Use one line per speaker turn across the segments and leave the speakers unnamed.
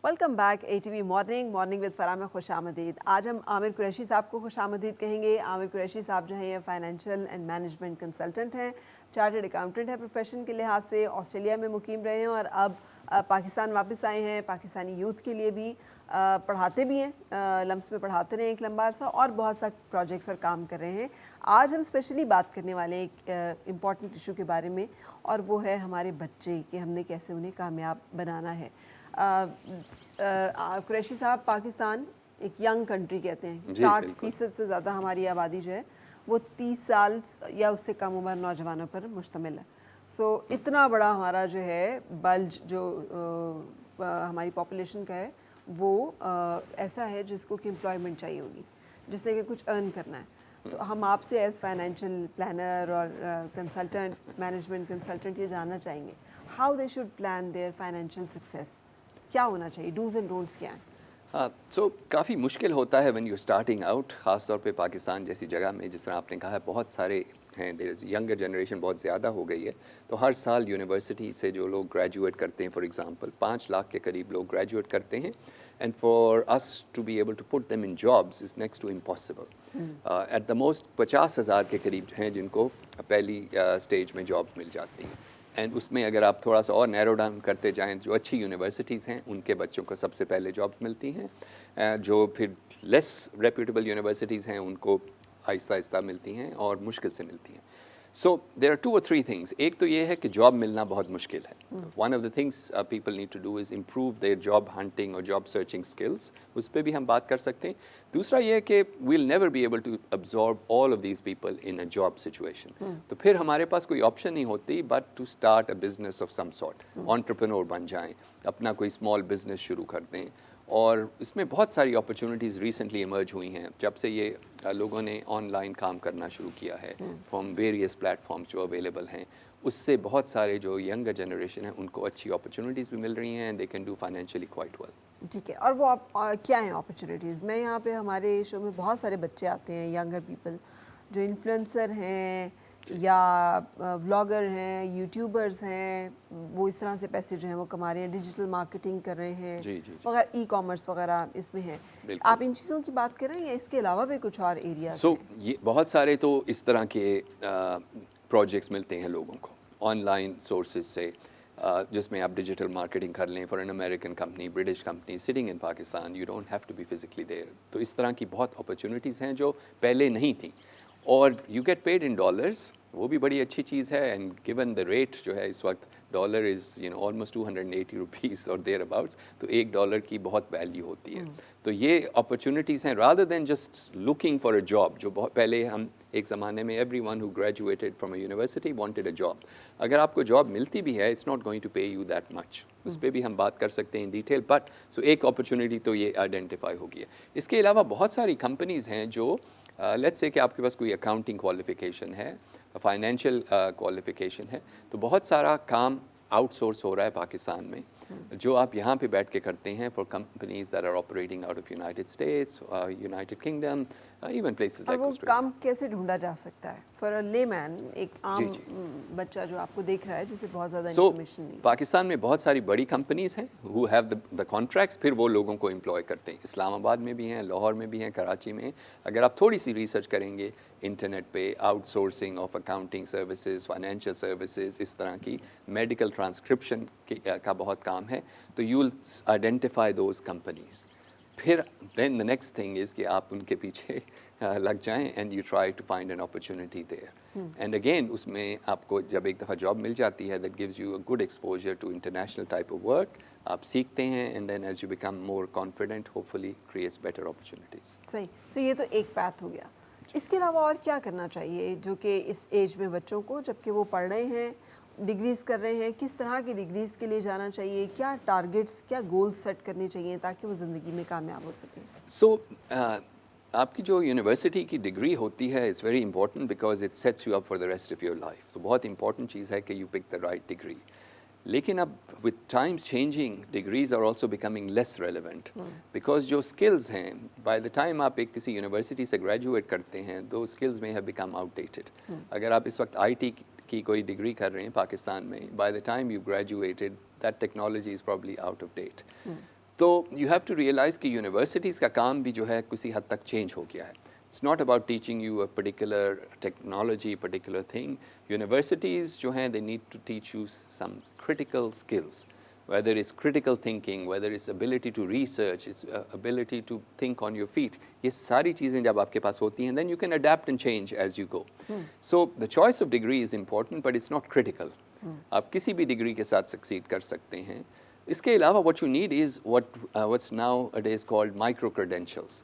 Welcome back ATV morning with Farah में खुशामदीद। आज हम आमिर कुरैशी साहब को खुशामदीद कहेंगे। आमिर कुरैशी साहब जो हैं ये फाइनेंशियल एंड मैनेजमेंट कंसल्टेंट हैं, चार्टर्ड अकाउंटेंट है प्रोफेशन के लिहाज से, ऑस्ट्रेलिया में मुकीम रहे हैं और अब पाकिस्तान वापस आए हैं। पाकिस्तानी यूथ के लिए भी पढ़ाते भी हैं, लम्स में पढ़ाते रहे एक लंबा अरसा और बहुत सा प्रोजेक्ट्स और काम कर रहे हैं। आज हम स्पेशली बात करने वाले हैं एक इम्पॉर्टेंट इशू के बारे में और वो है हमारे बच्चे कि हमने कैसे उन्हें कामयाब बनाना है। कुरैशी साहब, पाकिस्तान एक यंग कंट्री कहते हैं, 60% से ज़्यादा हमारी आबादी जो है वो 30 साल या उससे कम उम्र नौजवानों पर मुश्तमिल है। सो इतना बड़ा हमारा जो है बल्ज जो हमारी पॉपुलेशन का है वो ऐसा है जिसको कि एम्प्लॉयमेंट चाहिए होगी, जिससे कि कुछ अर्न करना है। तो हम आपसे एज फाइनेंशियल प्लानर और कंसल्टेंट, मैनेजमेंट कंसल्टेंट ये जानना चाहेंगे how they should plan there financial success. क्या होना चाहिए, डूज एंड डोंट्स क्या हैं?
काफ़ी मुश्किल होता है व्हेन यू स्टार्टिंग आउट, ख़ास तौर पे पाकिस्तान जैसी जगह में। जिस तरह आपने कहा है बहुत सारे हैं, देयर इज़ यंगर जनरेशन बहुत ज़्यादा हो गई है। तो हर साल यूनिवर्सिटी से जो लोग ग्रेजुएट करते हैं, फॉर एग्जांपल 5 लाख के करीब लोग ग्रेजुएट करते हैं, and for us to be able to put them in jobs is next to impossible. At the most 50,000 के करीब हैं जिनको पहली स्टेज में जॉब्स मिल जाती हैं। एंड उसमें अगर आप थोड़ा सा और नैरो डाउन करते जाएँ, जो अच्छी यूनिवर्सिटीज़ हैं उनके बच्चों को सबसे पहले जॉब्स मिलती हैं, जो फिर लेस रेप्यूटेबल यूनिवर्सिटीज़ हैं उनको आहिस्ता आहिस्ता मिलती हैं और मुश्किल से मिलती हैं। सो देयर आर 2 और 3 थिंग्स। एक तो ये है कि जॉब मिलना बहुत मुश्किल है। One of the things people need to do is improve their job hunting और जॉब सर्चिंग स्किल्स, उस पर भी हम बात कर सकते हैं। दूसरा ये है कि we'll never be able to absorb all of these people in a job situation. तो फिर हमारे पास कोई ऑप्शन नहीं होती but to start a business of some sort, entrepreneur बन जाएं, अपना कोई स्मॉल बिजनेस शुरू कर दें। और इसमें बहुत सारी अपॉर्चुनिटीज़ रिसेंटली इमर्ज हुई हैं जब से ये लोगों ने ऑनलाइन काम करना शुरू किया है फ्रॉम वेरियस प्लेटफॉर्म्स जो अवेलेबल हैं। उससे बहुत सारे जो यंगर जनरेशन है उनको अच्छी अपॉर्चुनिटीज़ भी मिल रही हैं, they can do financially quite well.
ठीक है, और वो आप क्या हैं अपॉर्चुनिटीज़? मैं यहाँ पे हमारे शो में बहुत सारे बच्चे आते हैं, यंगर पीपल जो इन्फ्लुएंसर हैं या व्लॉगर हैं, यूट्यूबर्स हैं, वो इस तरह से पैसे जो हैं वो कमा रहे हैं, डिजिटल मार्केटिंग कर रहे हैं वगैरह, ई-कॉमर्स वगैरह इसमें है। आप इन चीज़ों की बात कर रहे हैं या इसके अलावा भी कुछ और एरियाज हैं?
ये बहुत सारे तो इस तरह के प्रोजेक्ट्स मिलते हैं लोगों को ऑनलाइन सोर्सेज से, जिसमें आप डिजिटल मार्केटिंग कर लें for an American company, British company sitting in Pakistan, you don't have to be physically there. तो इस तरह की बहुत अपॉर्चुनिटीज़ हैं जो पहले नहीं थी, और you get paid in dollars, वो भी बड़ी अच्छी चीज़ है। एंड गिवन द रेट जो है इस वक्त, डॉलर इज़ ऑलमोस्ट 280 रुपीज़ और देयर अबाउट्स, तो $1 की बहुत वैल्यू होती है। तो ये अपॉर्चुनिटीज़ हैं rather than just looking for a job, जो बहुत पहले हम एक ज़माने में everyone who graduated from a university wanted a job. अगर आपको जॉब मिलती भी है, इट्स नॉट गोइंग टू पे यू दैट मच। उस पर भी हम बात कर सकते हैं इन डिटेल, बट सो एक अपॉर्चुनिटी तो ये आइडेंटिफाई हो गई है। इसके अलावा बहुत सारी कंपनीज़ हैं जो लेट्स से कि आपके पास कोई अकाउंटिंग क्वालिफिकेशन है, फाइनेंशियल क्वालिफिकेशन है, तो बहुत सारा काम आउटसोर्स हो रहा है पाकिस्तान में, जो आप यहाँ पे बैठ के करते हैं for companies that are operating out of United States, United Kingdom, even places
और
लाइक
वो काम कैसे ढूंढा जा सकता है फॉर अ लेमैन, एक आम
जी।
बच्चा जो आपको देख रहा है जिसे बहुत ज़्यादा
सो
इन्फॉर्मेशन नहीं?
पाकिस्तान में बहुत सारी बड़ी कंपनीज हैं हु हैव द कॉन्ट्रैक्ट्स, फिर वो लोगों को एम्प्लॉय करते हैं। इस्लामाबाद में भी हैं, लाहौर में भी हैं, कराची में। अगर आप थोड़ी सी रिसर्च करेंगे इंटरनेट पे, outsourcing of accounting services, financial services, इस तरह की मेडिकल ट्रांसक्रिप्शन का बहुत काम है, तो you will identify those companies. फिर then the next thing is कि आप उनके पीछे लग जाएं and you try to find an opportunity there. And again उसमें आपको जब एक दफ़ा जॉब मिल जाती है, that gives you a good exposure to international type of work. आप सीखते हैं and then as you become more confident, hopefully creates better opportunities.
सही। सो ये तो एक पैथ हो गया। इसके अलावा और क्या करना चाहिए जो कि इस एज में बच्चों को, जबकि वो पढ़ रहे हैं, डिग्रीज़ कर रहे हैं, किस तरह की डिग्रीज़ के लिए जाना चाहिए? क्या टारगेट्स, क्या गोल्स सेट करने चाहिए ताकि वो ज़िंदगी में कामयाब हो सकें?
सो आपकी जो यूनिवर्सिटी की डिग्री होती है is very important because it sets you up for the rest of your life. तो बहुत इंपॉर्टेंट चीज़ है कि you pick the right degree. लेकिन अब with times changing, degrees are also becoming less relevant, because जो स्किल्स हैं by the time आप एक किसी यूनिवर्सिटी से ग्रेजुएट करते हैं, दो स्किल्स में हैव बिकम आउटडेटेड। अगर आप इस वक्त IT की कोई डिग्री कर रहे हैं पाकिस्तान में, by the time you graduated that technology is probably out of date. तो यू हैव टू रियलाइज़ कि यूनिवर्सिटीज़ का काम भी जो है किसी हद तक चेंज हो गया है. It's not about teaching you a particular technology, particular thing. Universities जो हैं, they need to teach you some critical skills, whether it's critical thinking, whether it's ability to research, it's ability to think on your feet. ये सारी चीज़ें जब आपके पास होती हैं, then you can adapt and change as you go. So the choice of degree is important, but it's not critical. आप किसी भी डिग्री के साथ succeed कर सकते हैं. इसके अलावा what you need is what's nowadays called micro credentials.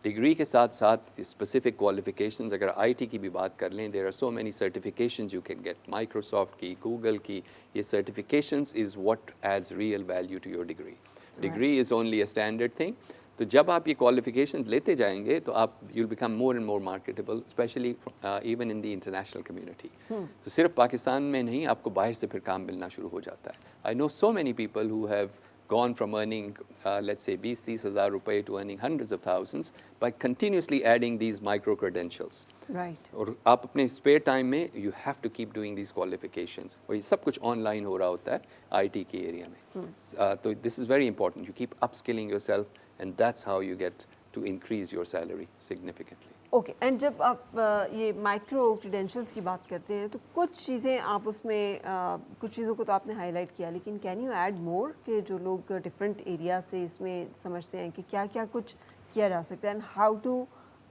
Degree के साथ साथ स्पेसिफिक क्वालिफिकेशंस, अगर आईटी की भी बात कर लें, there are so many certifications you can get, Microsoft की, गूगल की. ये certifications is what adds real value to your degree. Degree is only a standard thing. तो जब आप ये क्वालिफिकेशंस लेते जाएंगे तो आप you will become more and more marketable, specially even in the international community. तो सिर्फ पाकिस्तान में नहीं, आपको बाहर से फिर काम मिलना शुरू हो जाता है. I know so many people who have gone from earning, let's say, 20-30 हज़ार रुपए to earning hundreds of thousands by continuously adding these micro credentials.
Right.
और आप अपने spare time में you have to keep doing these qualifications. और ये सब कुछ online हो रहा होता है IT के area में. तो this is very important. You keep upskilling yourself, and that's how you get to increase your salary significantly.
Okay and जब आप ये माइक्रो क्रीडेंशियल्स की बात करते हैं तो कुछ चीज़ें आप उसमें कुछ चीज़ों को तो आपने हाईलाइट किया, लेकिन कैन यू ऐड मोर कि जो लोग डिफरेंट एरिया से इसमें समझते हैं कि क्या क्या कुछ किया जा सकता है एंड हाउ टू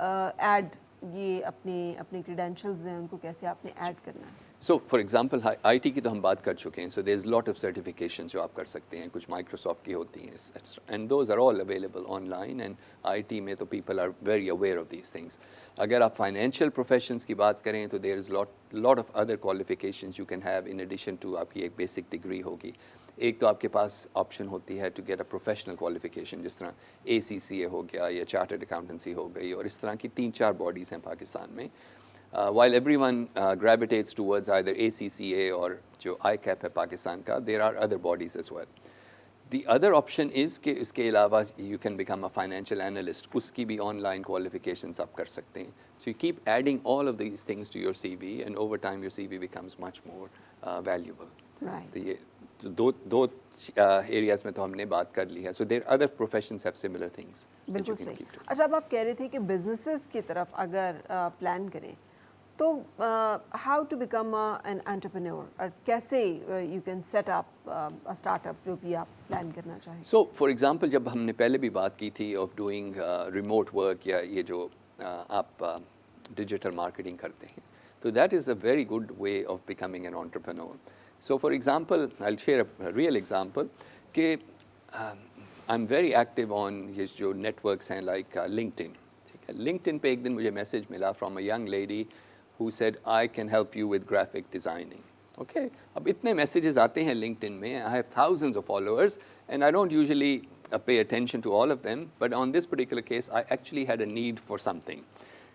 ऐड ये अपने अपने क्रीडेंशियल्स हैं उनको कैसे आपने ऐड करना है.
So, for example, IT की तो हम बात कर चुके हैं. So, there's lot of certifications जो आप कर सकते हैं. कुछ Microsoft की होती हैं, etc. And those are all available online. And IT में तो people are very aware of these things. अगर आप financial professions की बात करें तो there's lot of other qualifications you can have in addition to आपकी एक basic degree होगी. एक तो आपके पास ऑप्शन होती है to get a professional qualification, जिस तरह ACCA हो गया या Chartered Accountancy हो गई, और इस तरह की 3-4 bodies हैं पाकिस्तान में. While everyone gravitates towards either ACCA or जो ICAP है पाकिस्तान का, there are other bodies as well. The other option is कि इसके अलावा you can become a financial analyst. उसकी भी online qualifications आप कर सकते हैं. So you keep adding all of these things to your CV, and over time your CV becomes much more valuable.
Right.
तो ये दो areas में तो हमने बात कर ली है. So there other professions have similar things.
बिल्कुल सही. अच्छा, अब आप कह रहे थे कि businesses की तरफ अगर प्लान करें तो how to become an entrepreneur, और कैसे you can set up a startup जो भी आप प्लान करना चाहें.
सो फॉर एग्जांपल, जब हमने पहले भी बात की थी ऑफ डूइंग रिमोट वर्क या ये जो आप डिजिटल मार्केटिंग करते हैं, तो that is a very good way of becoming an entrepreneur. So for example, I will share a real example कि I am very active on ये जो नेटवर्क्स हैं लाइक लिंक्डइन. ठीक है, लिंक्डइन पे एक दिन मुझे मैसेज मिला from a young lady who said, I can help you with graphic designing. Okay, अब इतने messages आते हैं LinkedIn में. I have thousands of followers and I don't usually pay attention to all of them, but on this particular case, I actually had a need for something.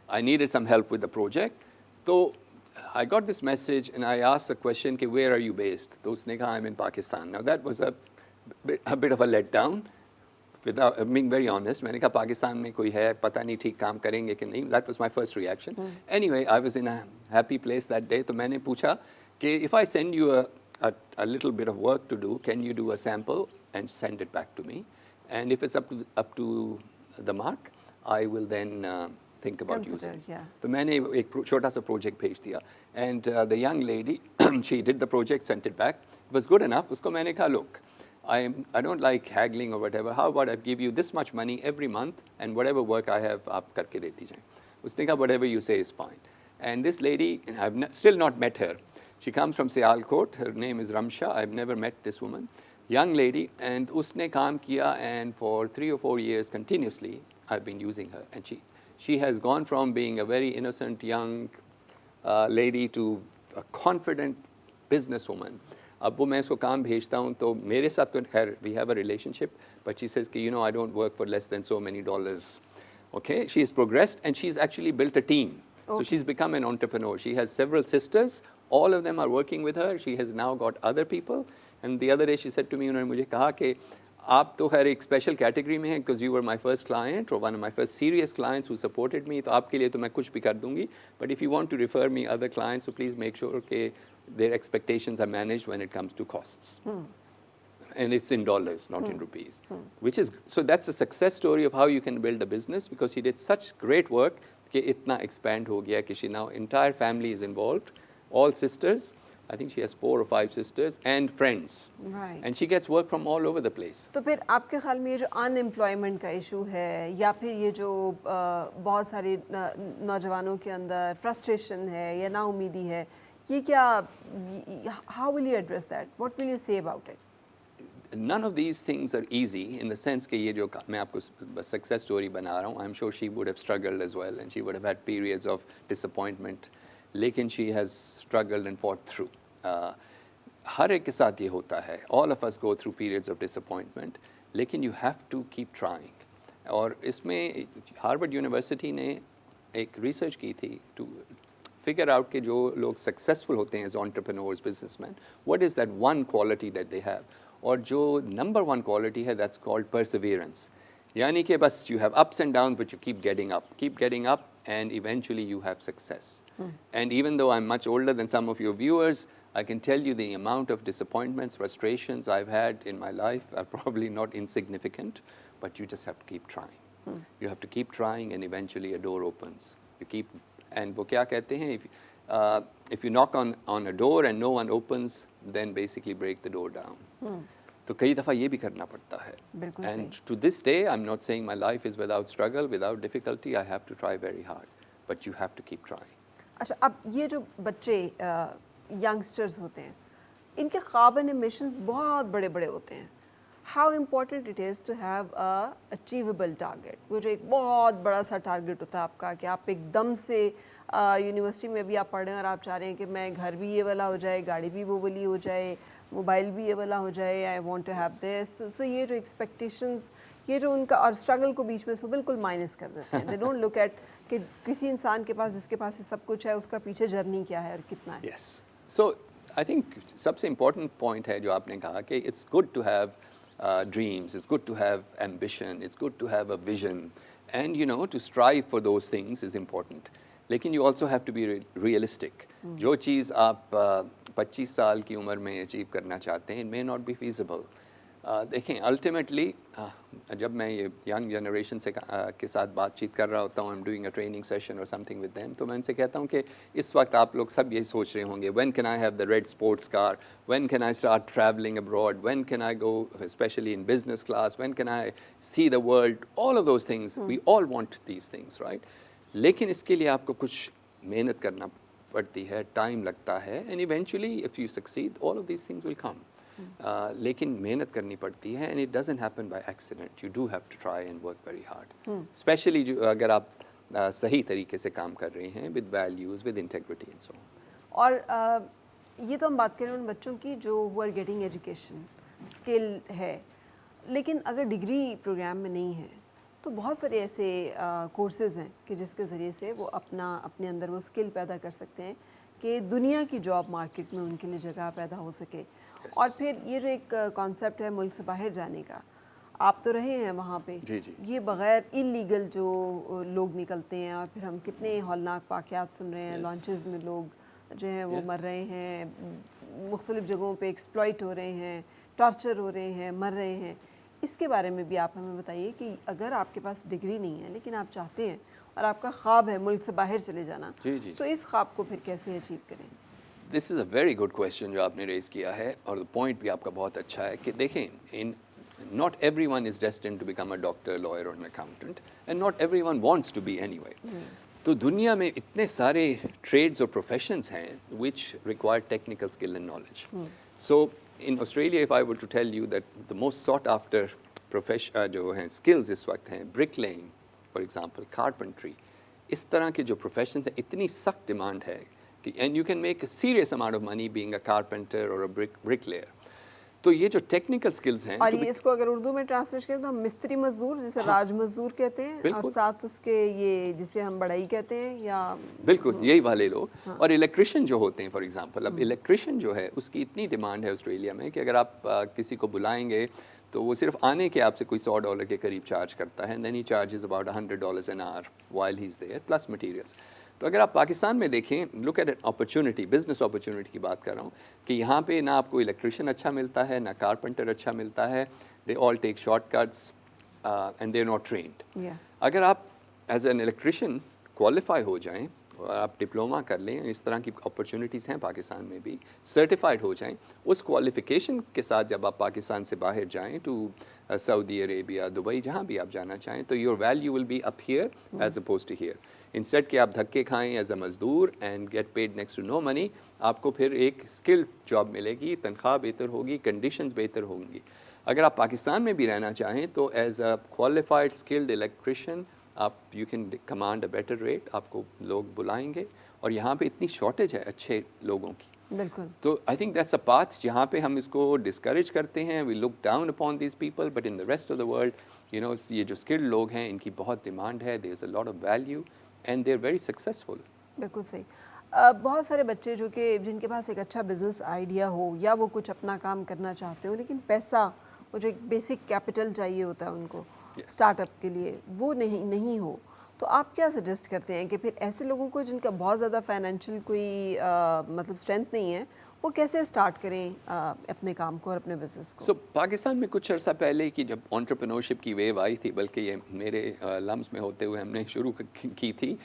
I needed some help with the project. So I got this message and I asked the question, where are you based? तो उसने कहा, I'm in Pakistan. Now that was a bit of a letdown. Without being very honest, मैंने कहा पाकिस्तान में कोई है, पता नहीं ठीक काम करेंगे कि नहीं. That was my first reaction. Anyway, I was in a happy place that day. तो मैंने पूछा कि if I send you a little bit of work to do, can you do a sample and send it back to me? And if it's up to the mark, I will then think about using it. तो मैंने एक छोटा सा project भेज दिया. And the young lady, she did the project, sent it back. It was good enough. उसको मैंने कहा, look, I don't like haggling or whatever. How about I give you this much money every month and whatever work I have, आप करके देती जाएं. उसने कहा, whatever you say is fine. And this lady, I've still not met her. She comes from Sialkot. Her name is Ramsha. I've never met this woman. Young lady, and उसने काम किया, and for 3 or 4 years continuously, I've been using her. And she has gone from being a very innocent young lady to a confident businesswoman. अब वो मैं उसको काम भेजता हूँ तो मेरे साथ तो खैर we have a relationship, but she says कि you know I don't work for less than so many dollars. Okay, she has progressed and she's actually built a team. So she's become an entrepreneur. She has several sisters. All of them are working with her. She has now got other people. And the other day she said to me, उन्होंने मुझे कहा कि आप तो खैर एक special category में हैं because you were my first client or one of my first serious clients who supported me. तो आपके लिए तो मैं कुछ भी कर दूंगी. But if you want to refer me other clients, so please make sure कि their expectations are managed when it comes to costs. and it's in dollars, not in rupees, which is, so that's a success story of how you can build a business, because she did such great work कि इतना expand हो गया कि she now entire family is involved, all sisters. I think she has 4 or 5 sisters and friends,
Right.
and she gets work from all over the place.
तो फिर आपके ख्याल में ये जो अनएम्प्लॉयमेंट का इशू है, या फिर ये जो बहुत सारे नौजवानों के अंदर फ्रस्ट्रेशन है या नाउमीदी है, ये क्या, how will you address that, what will you say about it?
None of these things are easy in the sense कि ये जो मैं आपको success story बना रहा हूँ, I'm sure she would have struggled as well and she would have had periods of disappointment, लेकिन she has struggled and fought through. हर एक के साथ ये होता है, all of us go through periods of disappointment, लेकिन you have to keep trying. और इसमें हार्वर्ड यूनिवर्सिटी ने एक रिसर्च की थी to figure out कि जो लोग successful होते हैं as entrepreneurs, businessmen, what is that one quality that they have? और जो नंबर 1 क्वालिटी है, दैट्स कॉल्ड परसिवियरेंस, यानी कि बस you have ups and down but you keep getting up and eventually you have success. And even though I am much older than some of your viewers, I can tell you the amount of disappointments, frustrations I've had in my life are probably not insignificant, but you just have to keep trying. You have to keep trying and eventually a door opens. You keep, and वो क्या कहते हैं, if you knock on a door and no one opens, then basically break the door down. तो कई दफ़ा ये भी करना पड़ता है.
बिल्कुल
And
सही.
to this day, I'm not saying my life is without struggle, without difficulty. I have to try very hard, but you have to keep trying.
अच्छा, अब ये जो बच्चे यंगस्टर्स होते हैं, इनके ख्वाब एंड एम्बिशंस बहुत बड़े बड़े होते हैं. How important it is to have a achievable target. वो जो एक बहुत बड़ा सा टारगेट होता है आपका, कि आप एकदम से यूनिवर्सिटी में भी आप पढ़ रहे हैं और आप चाह रहे हैं कि मैं घर भी ये वाला हो जाए, गाड़ी भी वो वाली हो जाए, मोबाइल भी ये वाला हो जाए, I want to have this. So ये जो एक्सपेक्टेशंस, ये जो उनका और स्ट्रगल को बीच में से बिल्कुल माइनस कर देते हैं. दे डोंट लुक एट कि किसी इंसान के पास, जिसके पास ये सब कुछ है, उसका पीछे जर्नी क्या है और कितना है.
Yes. So I think सबसे important point है जो आपने कहा कि it's good to have dreams, it's good to have ambition, it's good to have a vision, and you know, to strive for those things is important. लेकिन you also have to be realistic. जो चीज़ आप 25 साल की उम्र में achieve करना चाहते हैं, it may not be feasible. देखें, अल्टीमेटली जब मैं ये यंग जनरेशन से के साथ बातचीत कर रहा होता हूँ, I am doing a training session और समथिंग विद देम, तो मैं उनसे कहता हूँ कि इस वक्त आप लोग सब यही सोच रहे होंगे, when can I have the red sports car, when can I start travelling abroad, when can I go specially in business class, when can I see the world, all of those things, we all want these things, right. लेकिन इसके लिए आपको कुछ मेहनत करना पड़ती है, time लगता है, and eventually if you succeed, all of these things will come. लेकिन मेहनत करनी पड़ती है, and it doesn't happen by accident. You do have to try and work very hard, specially जो अगर आप सही तरीके से काम कर रहे हैं, with values, with integrity and so on.
और ये तो हम बात करें उन बच्चों की जो who are getting education, skill है, लेकिन अगर डिग्री प्रोग्राम में नहीं है, तो बहुत सारे ऐसे कोर्सेज़ हैं कि जिसके ज़रिए से वो अपने अंदर वो स्किल पैदा कर सकते हैं कि दुनिया की जॉब मार्केट में उनके लिए जगह पैदा हो सके. और फिर ये जो एक कॉन्सेप्ट है मुल्क से बाहर जाने का, आप तो रहे हैं वहाँ पे,
जी जी.
ये बग़ैर इलीगल जो लोग निकलते हैं, और फिर हम कितने हौलनाक वाक़यात सुन रहे हैं. लॉन्चेस में लोग जो हैं वो मर रहे हैं, मुख्तलिफ़ जगहों पे एक्सप्लॉइट हो रहे हैं, टॉर्चर हो रहे हैं, मर रहे हैं. इसके बारे में भी आप हमें बताइए कि अगर आपके पास डिग्री नहीं है लेकिन आप चाहते हैं और आपका ख्वाब है मुल्क से बाहर चले जाना, तो इस ख्वाब को फिर कैसे अचीव करें?
This is a very good question जो आपने रेज़ किया है, और पॉइंट भी आपका बहुत अच्छा है कि देखें, in not every one is destined to become a doctor, lawyer और an accountant, and not every one wants to be any way. तो दुनिया में इतने सारे ट्रेड्स और प्रोफेशंस हैं which require technical skill and knowledge. So in Australia, if I were to tell you that the most sought after profession जो हैं skills इस वक्त हैं bricklaying, for example, carpentry, इस तरह के जो professions हैं, इतनी सख्त demand है कि and you can make a serious amount of money being a carpenter or a bricklayer. तो ये जो टेक्निकल स्किल्स हैं,
और ये इसको अगर उर्दू में ट्रांसलेट करें तो हम मिस्त्री मजदूर, जिसे राज मजदूर कहते हैं, और साथ उसके ये जिसे हम बढ़ई कहते हैं, या
बिल्कुल यही वाले लोग. और इलेक्ट्रिशियन जो होते हैं, फॉर एग्जांपल, अब इलेक्ट्रिशियन जो है उसकी इतनी डिमांड है ऑस्ट्रेलिया में कि अगर आप किसी को बुलाएंगे तो वो सिर्फ आने के आपसे कोई $100 के करीब चार्ज करता है, then he charges about $100 an hour while he's there plus materials. तो अगर आप पाकिस्तान में देखें, look at opportunity, business opportunity की बात कर रहा हूँ कि यहाँ पे ना आपको इलेक्ट्रिशियन अच्छा मिलता है, ना कारपेंटर अच्छा मिलता है, they all take shortcuts and they are not trained. अगर आप एज एन इलेक्ट्रिशियन क्वालिफाई हो जाएं और आप डिप्लोमा कर लें, इस तरह की अपॉर्चुनिटीज़ हैं पाकिस्तान में भी, सर्टिफाइड हो जाएं, उस क्वालिफ़िकेशन के साथ जब आप पाकिस्तान से बाहर जाएं टू सऊदी अरेबिया, दुबई, जहाँ भी आप जाना चाहें, तो your value will be up here as opposed to here. Instead कि आप धक्के खाएं एज अ मजदूर and get paid next to no money, आपको फिर एक स्किल्ड जॉब मिलेगी, तनख्वाह बेहतर होगी, कंडीशंस बेहतर होंगी। अगर आप पाकिस्तान में भी रहना चाहें तो as a qualified skilled electrician आप you can command a better rate, आपको लोग बुलाएंगे, और यहाँ पे इतनी शॉर्टेज है अच्छे लोगों की।
बिल्कुल।
तो I think that's a path जहाँ पे हम इसको डिस्करेज करते हैं, we look down upon this people, but in the rest of the world you know ये जो स्किल्ड लोग हैं इनकी बहुत डिमांड है, there is a lot of value and they are very successful.
बिल्कुल सही। बहुत सारे बच्चे जो कि जिनके पास एक अच्छा बिजनेस आइडिया हो या वो कुछ अपना काम करना चाहते हो, लेकिन पैसा, वो जो एक बेसिक कैपिटल चाहिए होता है उनको स्टार्टअप के लिए, वो नहीं हो, तो आप क्या सजेस्ट करते हैं कि फिर ऐसे लोगों को जिनका बहुत ज़्यादा फाइनेंशियल कोई मतलब स्ट्रेंथ नहीं है, वो कैसे स्टार्ट करें अपने काम को और अपने बिजनेस को?
पाकिस्तान में कुछ अर्सा पहले की जब एंटरप्रेन्योरशिप की वेव आई थी, बल्कि ये मेरे लम्स में होते हुए हमने शुरू की थी,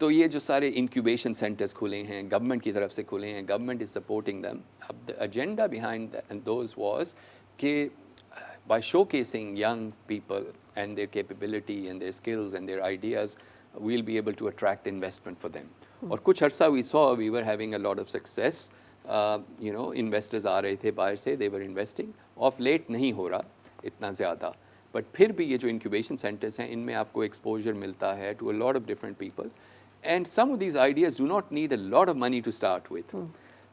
तो ये जो सारे इंक्यूबेशन सेंटर्स खुले हैं, गवर्नमेंट की तरफ से खुले हैं, गवर्नमेंट इज़ सपोर्टिंग दैम। अब the agenda behind those was कि by showcasing young people and their capability and their skills and their ideas, we'll be able to attract investment for them. और कुछ अर्सा we saw we were having a lot of success. You know, investors आ रहे थे बाहर से, they were investing. Of late नहीं हो रहा इतना ज़्यादा, but फिर भी ये जो incubation centers हैं, इनमें आपको exposure मिलता है to a lot of different people, and some of these ideas do not need a lot of money to start with.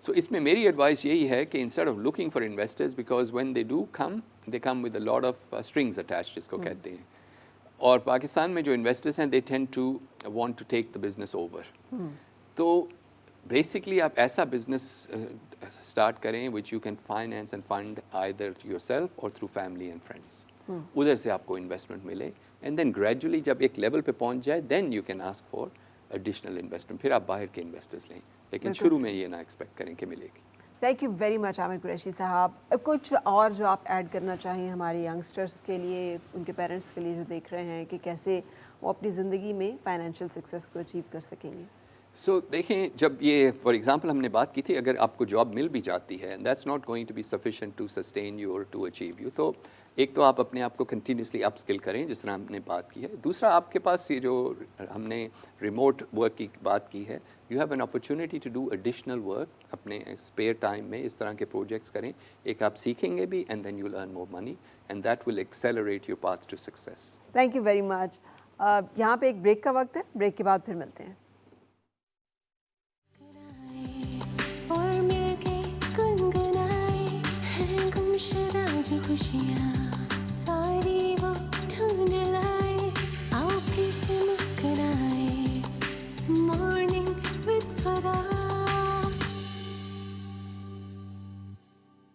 So इसमें मेरी एडवाइस यही है कि instead of looking for investors, because when they do come, they come with a lot of strings attached, जिसको कहते हैं, और पाकिस्तान में जो इन्वेस्टर्स हैं they tend to want to take the business over. तो बेसिकली आप ऐसा बिजनेस स्टार्ट करें which you can finance and fund either yourself और थ्रू फैमिली एंड फ्रेंड्स, उधर से आपको इन्वेस्टमेंट मिले, एंड देन ग्रेजुअली जब एक लेवल पे पहुंच जाए, then you can ask for additional investment, फिर आप बाहर के इन्वेस्टर्स लें, लेकिन शुरू में ये ना एक्सपेक्ट करें कि मिलेगी।
Thank you very much Aamir Qureshi साहब। कुछ और जो आप ऐड करना चाहें हमारे यंगस्टर्स के लिए, उनके पेरेंट्स के लिए जो देख रहे हैं कि कैसे वो अपनी ज़िंदगी में फाइनेंशियल सक्सेस को अचीव कर सकेंगे?
देखें, जब ये फॉर एग्जांपल हमने बात की थी, अगर आपको जॉब मिल भी जाती है, that's not going to be sufficient to sustain you और टू अचीव यू। तो एक तो आप अपने आप को कंटिन्यूसली अपस्किल करें, जिस तरह हमने बात की है। दूसरा, आपके पास ये जो हमने रिमोट वर्क की बात की है, you have an opportunity to do additional work अपने स्पेयर टाइम में, इस तरह के प्रोजेक्ट्स करें। एक आप सीखेंगे भी, and then you will earn more money, and that will accelerate your path to success.
Thank you very much. यहाँ पे एक ब्रेक का वक्त है, ब्रेक के बाद फिर मिलते हैं।
और मिलके गुनगुनाए हैं गुमशुदा जो खुशियाँ।